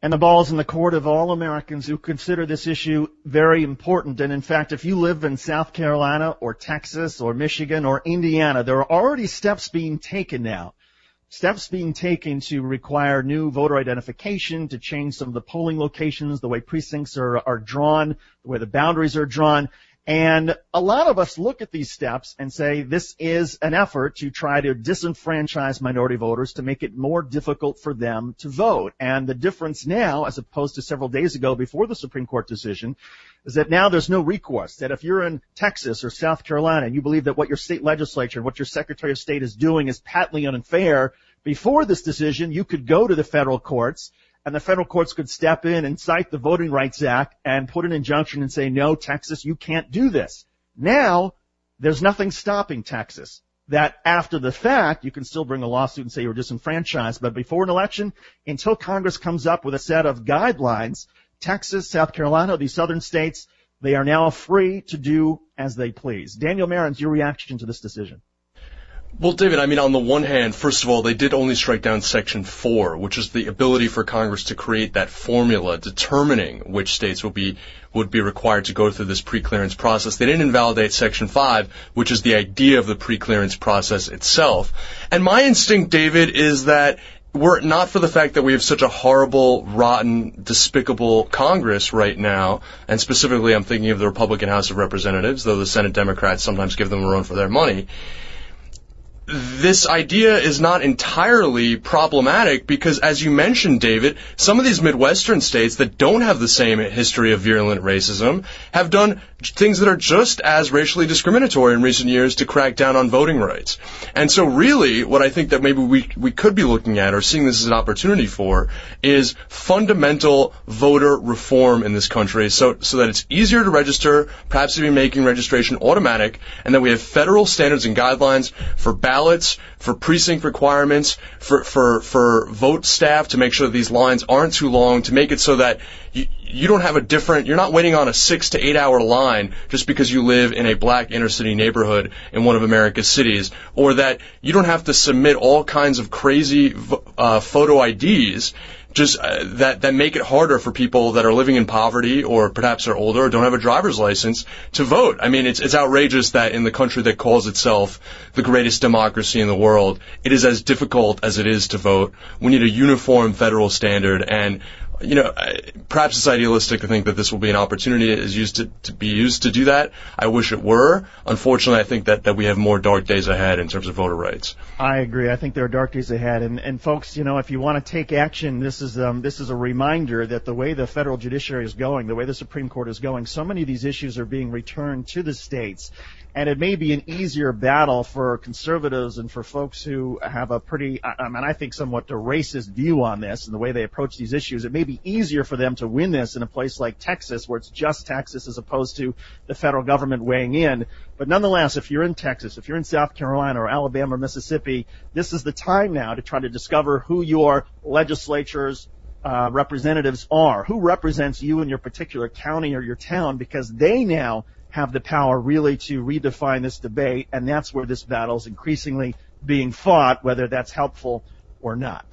And the ball's in the court of all Americans who consider this issue very important. And in fact, if you live in South Carolina or Texas or Michigan or Indiana, there are already steps being taken now. Steps being taken to require new voter identification, to change some of the polling locations, the way precincts are drawn, the way the boundaries are drawn. And a lot of us look at these steps and say this is an effort to try to disenfranchise minority voters, to make it more difficult for them to vote. And the difference now, as opposed to several days ago before the Supreme Court decision, is that now there's no recourse. That if you're in Texas or South Carolina and you believe that what your state legislature, what your Secretary of State is doing is patently unfair, before this decision, you could go to the federal courts, and the federal courts could step in and cite the Voting Rights Act and put an injunction and say, no, Texas, you can't do this. Now, there's nothing stopping Texas. That after the fact, you can still bring a lawsuit and say you're disenfranchised. But before an election, until Congress comes up with a set of guidelines, Texas, South Carolina, these southern states, they are now free to do as they please. Daniel Marins, your reaction to this decision? Well, David, I mean, on the one hand, first of all, they did only strike down Section 4, which is the ability for Congress to create that formula determining which states would be required to go through this pre-clearance process. They didn't invalidate Section 5, which is the idea of the pre-clearance process itself. And my instinct, David, is that were it not for the fact that we have such a horrible, rotten, despicable Congress right now, and specifically I'm thinking of the Republican House of Representatives, though the Senate Democrats sometimes give them a run for their money, this idea is not entirely problematic because, as you mentioned, David, some of these Midwestern states that don't have the same history of virulent racism have done things that are just as racially discriminatory in recent years to crack down on voting rights. And so really, what I think that maybe we could be looking at or seeing this as an opportunity for is fundamental voter reform in this country so that it's easier to register, perhaps even making registration automatic, and that we have federal standards and guidelines for ballots, for precinct requirements, for vote staff to make sure that these lines aren't too long, to make it so that you don't have you're not waiting on a 6 to 8 hour line just because you live in a black inner city neighborhood in one of America's cities, or that you don't have to submit all kinds of crazy photo IDs just that make it harder for people that are living in poverty or perhaps are older or don't have a driver's license to vote. I mean, it's outrageous that in the country that calls itself the greatest democracy in the world, it is as difficult as it is to vote. We need a uniform federal standard, and you know, perhaps it's idealistic to think that this will be an opportunity to be used to do that. I wish it were. Unfortunately, I think that we have more dark days ahead in terms of voter rights. I agree. I think there are dark days ahead. And folks, you know, if you want to take action, this is a reminder that the way the federal judiciary is going, the way the Supreme Court is going, so many of these issues are being returned to the states. And it may be an easier battle for conservatives and for folks who have a pretty, I think somewhat a racist view on this and the way they approach these issues. It may be easier for them to win this in a place like Texas, where it's just Texas as opposed to the federal government weighing in. But nonetheless, if you're in Texas, if you're in South Carolina or Alabama or Mississippi, this is the time now to try to discover who your legislatures, representatives are, who represents you in your particular county or your town, because they now have the power really to redefine this debate, and that's where this battle is increasingly being fought, whether that's helpful or not.